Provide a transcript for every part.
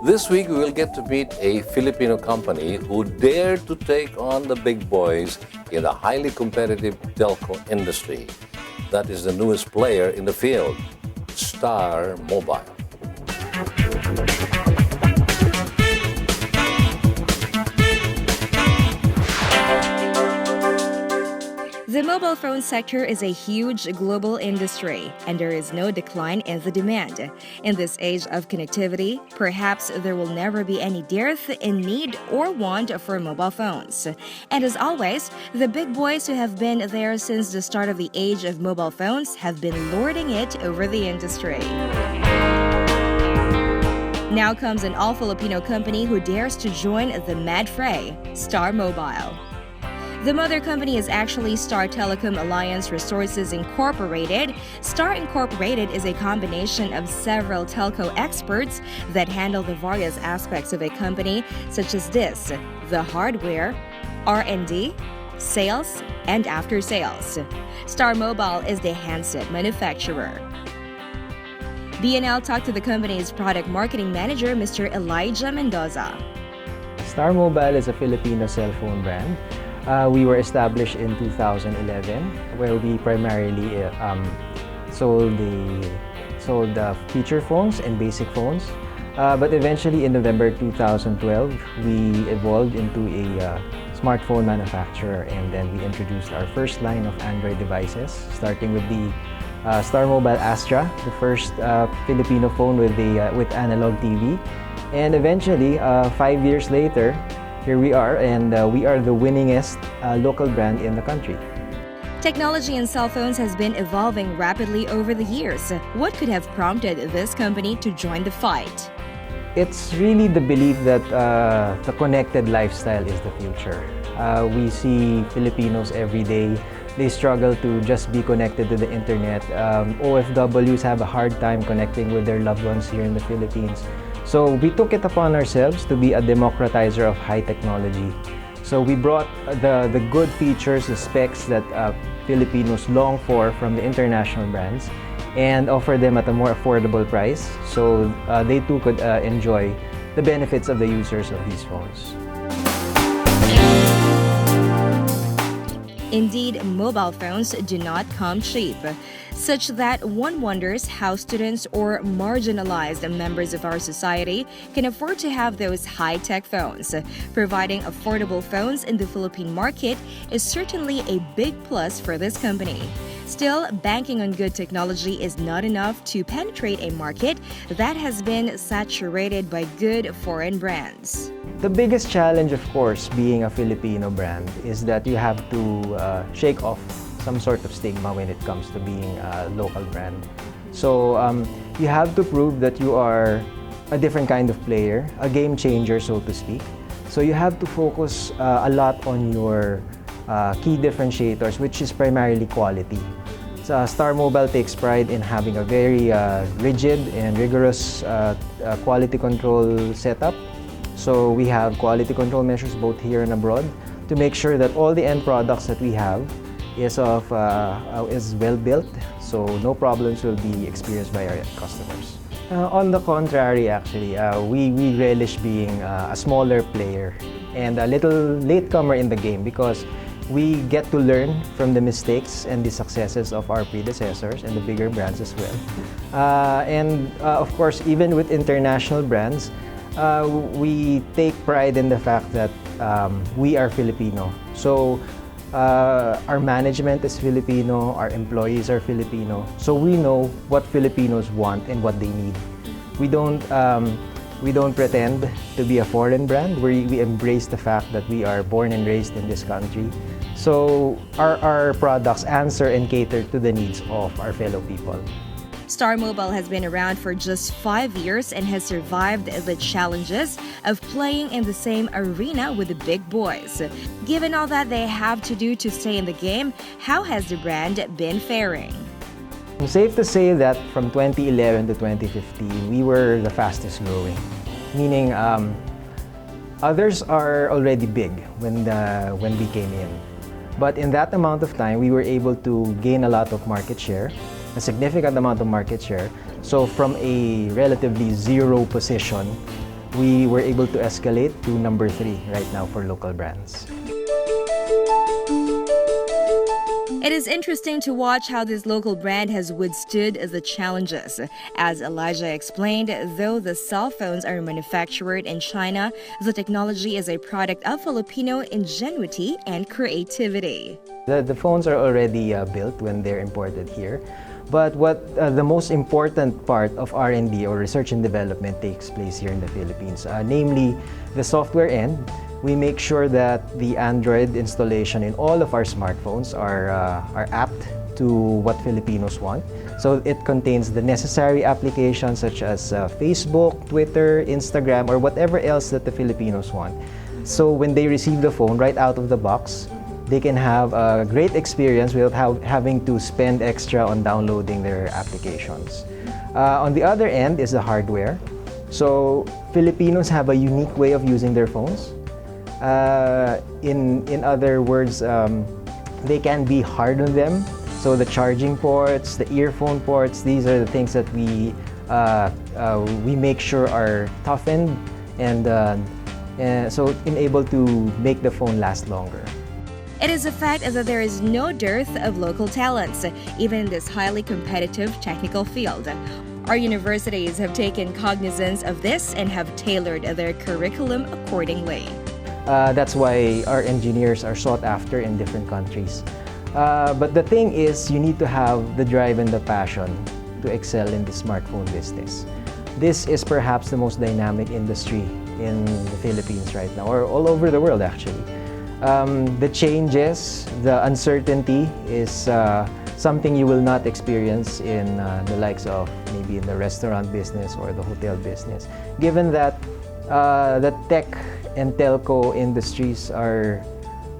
This week, we will get to meet a Filipino company who dared to take on the big boys in the highly competitive telco industry. That is the newest player in the field, Starmobile. The mobile phone sector is a huge global industry, and there is no decline in the demand. In this age of connectivity, perhaps there will never be any dearth in need or want for mobile phones. And as always, the big boys who have been there since the start of the age of mobile phones have been lording it over the industry. Now comes an all-Filipino company who dares to join the mad fray, Starmobile. The mother company is actually Star Telecom Alliance Resources Incorporated. Star Incorporated is a combination of several telco experts that handle the various aspects of a company, such as this: the hardware, R&D, sales, and after-sales. Star Mobile is the handset manufacturer. BNL talked to the company's product marketing manager, Mr. Elijah Mendoza. Starmobile is a Filipino cell phone brand. We were established in 2011, where we primarily sold the feature phones and basic phones. But eventually, in November 2012, we evolved into a smartphone manufacturer, and then we introduced our first line of Android devices, starting with the Starmobile Astra, the first Filipino phone with analog TV. And eventually, 5 years later, here we are, and we are the winningest local brand in the country. Technology in cell phones has been evolving rapidly over the years. What could have prompted this company to join the fight? It's really the belief that the connected lifestyle is the future. We see Filipinos every day. They struggle to just be connected to the internet. OFWs have a hard time connecting with their loved ones here in the Philippines. So we took it upon ourselves to be a democratizer of high technology. So we brought the good features, the specs that Filipinos long for from the international brands, and offer them at a more affordable price, so they too could enjoy the benefits of the users of these phones. Indeed, mobile phones do not come cheap, such that one wonders how students or marginalized members of our society can afford to have those high-tech phones. Providing affordable phones in the Philippine market is certainly a big plus for this company. Still, banking on good technology is not enough to penetrate a market that has been saturated by good foreign brands. The biggest challenge, of course, being a Filipino brand is that you have to shake off some sort of stigma when it comes to being a local brand. So you have to prove that you are a different kind of player, a game changer, so to speak. So you have to focus a lot on your key differentiators, which is primarily quality. Starmobile takes pride in having a very rigid and rigorous quality control setup. So we have quality control measures both here and abroad to make sure that all the end products that we have is well built, so no problems will be experienced by our customers. On the contrary, actually, we relish being a smaller player and a little latecomer in the game, because we get to learn from the mistakes and the successes of our predecessors and the bigger brands as well. Of course, even with international brands, we take pride in the fact that we are Filipino. So our management is Filipino, our employees are Filipino, so we know what Filipinos want and what they need. We don't pretend to be a foreign brand. We embrace the fact that we are born and raised in this country. So our products answer and cater to the needs of our fellow people. Starmobile has been around for just 5 years and has survived the challenges of playing in the same arena with the big boys. Given all that they have to do to stay in the game, how has the brand been faring? It's safe to say that from 2011 to 2015, we were the fastest growing. Meaning, others are already big when we came in. But in that amount of time, we were able to gain a lot of market share, a significant amount of market share. So from a relatively zero position, we were able to escalate to number 3 right now for local brands. It is interesting to watch how this local brand has withstood the challenges. As Elijah explained, though the cell phones are manufactured in China, the technology is a product of Filipino ingenuity and creativity. The phones are already built when they're imported here. But what the most important part of R&D or research and development takes place here in the Philippines, namely the software end. We make sure that the Android installation in all of our smartphones are apt to what Filipinos want. So it contains the necessary applications such as Facebook, Twitter, Instagram, or whatever else that the Filipinos want. So when they receive the phone right out of the box, they can have a great experience without having to spend extra on downloading their applications. On the other end is the hardware. So Filipinos have a unique way of using their phones. In other words, they can be hard on them. So the charging ports, the earphone ports, these are the things that we make sure are toughened and so able to make the phone last longer. It is a fact that there is no dearth of local talents, even in this highly competitive technical field. Our universities have taken cognizance of this and have tailored their curriculum accordingly. That's why our engineers are sought after in different countries. But the thing is, you need to have the drive and the passion to excel in the smartphone business. This is perhaps the most dynamic industry in the Philippines right now, or all over the world actually. The changes, the uncertainty is something you will not experience in the likes of maybe in the restaurant business or the hotel business. Given that the tech and telco industries are,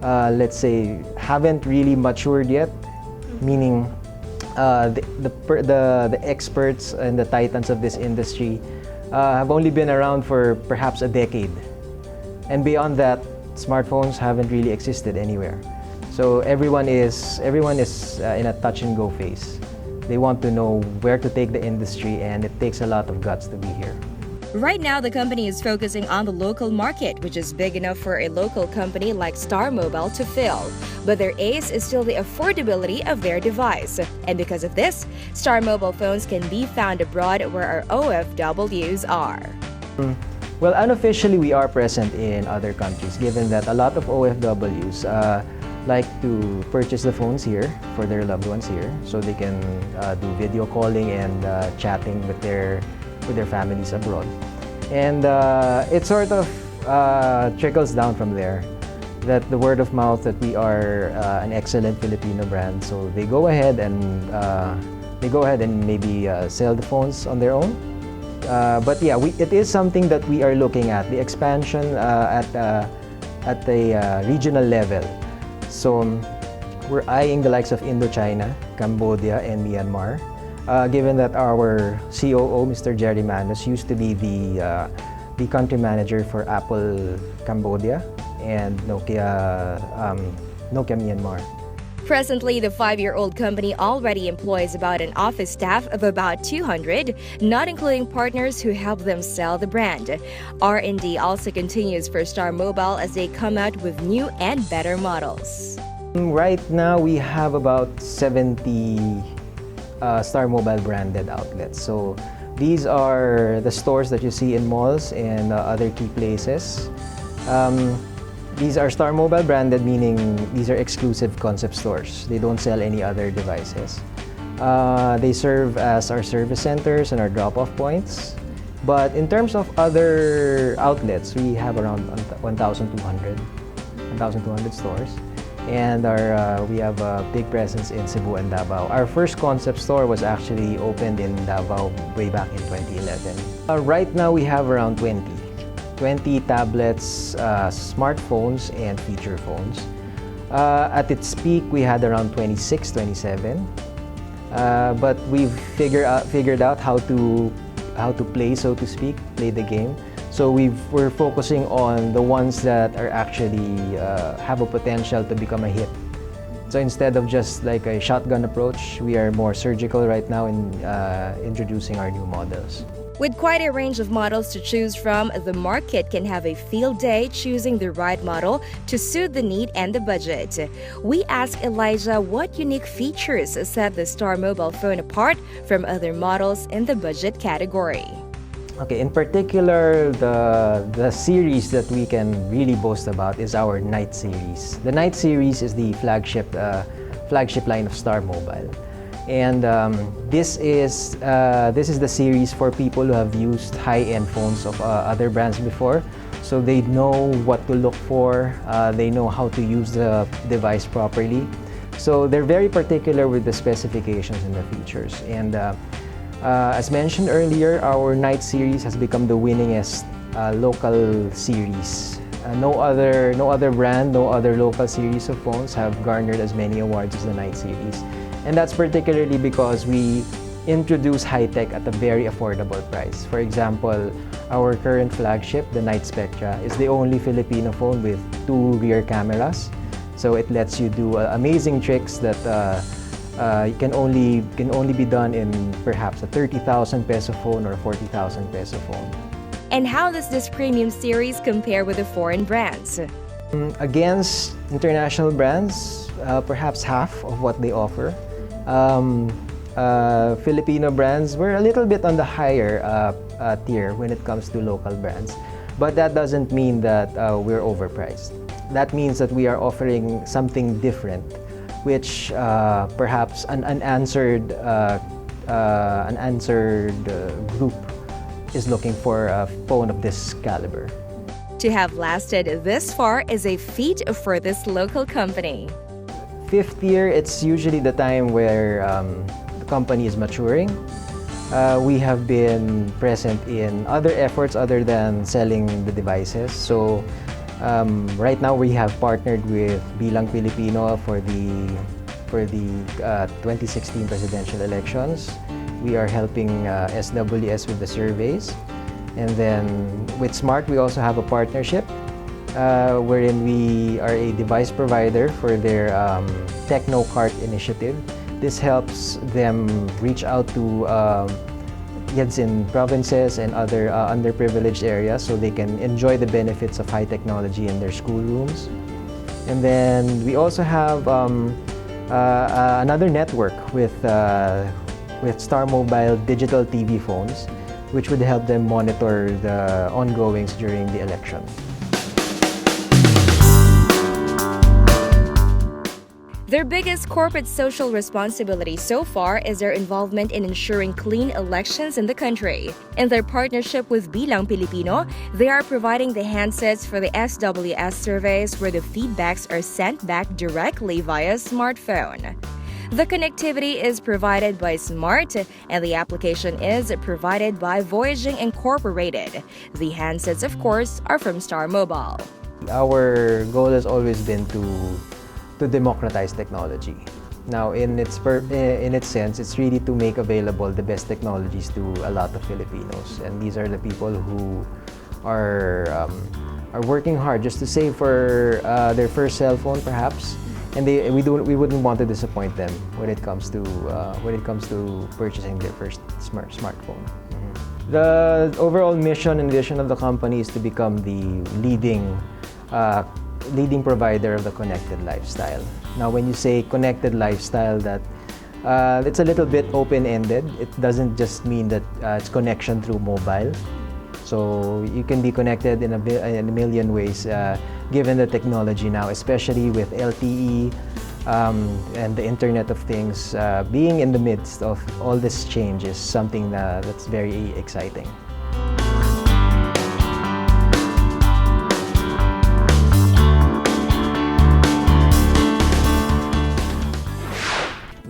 let's say, haven't really matured yet, meaning the experts and the titans of this industry have only been around for perhaps a decade. And beyond that, smartphones haven't really existed anywhere. So everyone is in a touch and go phase. They want to know where to take the industry, and it takes a lot of guts to be here. Right now, the company is focusing on the local market, which is big enough for a local company like Starmobile to fill. But their ace is still the affordability of their device. And because of this, Starmobile phones can be found abroad where our OFWs are. Well, unofficially, we are present in other countries, given that a lot of OFWs like to purchase the phones here for their loved ones here, so they can do video calling and chatting with their families abroad. And it sort of trickles down from there, that the word of mouth that we are an excellent Filipino brand. So they go ahead and maybe sell the phones on their own. But yeah, it is something that we are looking at, the expansion at the regional level. So we're eyeing the likes of Indochina, Cambodia, and Myanmar. Given that our COO, Mr. Jerry Manos, used to be the country manager for Apple Cambodia and Nokia Myanmar. Presently, the 5-year-old company already employs about an office staff of about 200, not including partners who help them sell the brand. R&D also continues for Starmobile as they come out with new and better models. Right now, we have about 70 Starmobile branded outlets. So these are the stores that you see in malls and other key places. These are Starmobile branded, meaning these are exclusive concept stores. They don't sell any other devices. They serve as our service centers and our drop-off points. But in terms of other outlets, we have around 1,200 stores. And we have a big presence in Cebu and Davao. Our first concept store was actually opened in Davao way back in 2011. Right now, we have around 20 tablets, smartphones, and feature phones. At its peak, we had around 26, 27. But we've figured out how to play, so to speak, play the game. So we're focusing on the ones that are actually have a potential to become a hit. So instead of just like a shotgun approach, we are more surgical right now in introducing our new models. With quite a range of models to choose from, the market can have a field day choosing the right model to suit the need and the budget. We asked Elijah what unique features set the Starmobile phone apart from other models in the budget category. Okay, in particular, the series that we can really boast about is our Night series. The Night series is the flagship line of Starmobile. And this is the series for people who have used high-end phones of other brands before, so they know what to look for. They know how to use the device properly. So they're very particular with the specifications and the features. And as mentioned earlier, our Night series has become the winningest local series. No other brand, no other local series of phones have garnered as many awards as the Night series. And that's particularly because we introduce high-tech at a very affordable price. For example, our current flagship, the Night Spectra, is the only Filipino phone with 2 rear cameras. So it lets you do amazing tricks that can only be done in perhaps a 30,000 peso phone or a 40,000 peso phone. And how does this premium series compare with the foreign brands? Against international brands, perhaps half of what they offer. Filipino brands were a little bit on the higher tier when it comes to local brands. But that doesn't mean that we're overpriced. That means that we are offering something different, which perhaps an unanswered group is looking for a phone of this caliber. To have lasted this far is a feat for this local company. 5th year, it's usually the time where the company is maturing. We have been present in other efforts other than selling the devices. So right now we have partnered with Bilang Filipino for the 2016 presidential elections. We are helping SWS with the surveys. And then with Smart, we also have a partnership wherein we are a device provider for their Techno Cart initiative. This helps them reach out to kids in provinces and other underprivileged areas so they can enjoy the benefits of high technology in their schoolrooms. And then we also have another network with Starmobile digital TV phones, which would help them monitor the ongoings during the election. Their biggest corporate social responsibility so far is their involvement in ensuring clean elections in the country. In their partnership with Bilang Filipino, they are providing the handsets for the SWS surveys where the feedbacks are sent back directly via smartphone. The connectivity is provided by Smart, and the application is provided by Voyaging Incorporated. The handsets, of course, are from Starmobile. Our goal has always been to democratize technology. Now, in its sense, it's really to make available the best technologies to a lot of Filipinos, and these are the people who are working hard just to save for their first cell phone, perhaps. And we wouldn't want to disappoint them when it comes to purchasing their first smartphone. Mm-hmm. The overall mission and vision of the company is to become the leading provider of the connected lifestyle. Now, when you say connected lifestyle, that it's a little bit open-ended. It doesn't just mean that it's connection through mobile. So you can be connected in a million ways, given the technology now, especially with LTE and the Internet of Things. Being in the midst of all this change is something that's very exciting.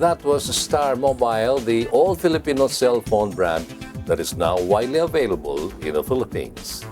That was Starmobile, the all-Filipino cell phone brand that is now widely available in the Philippines.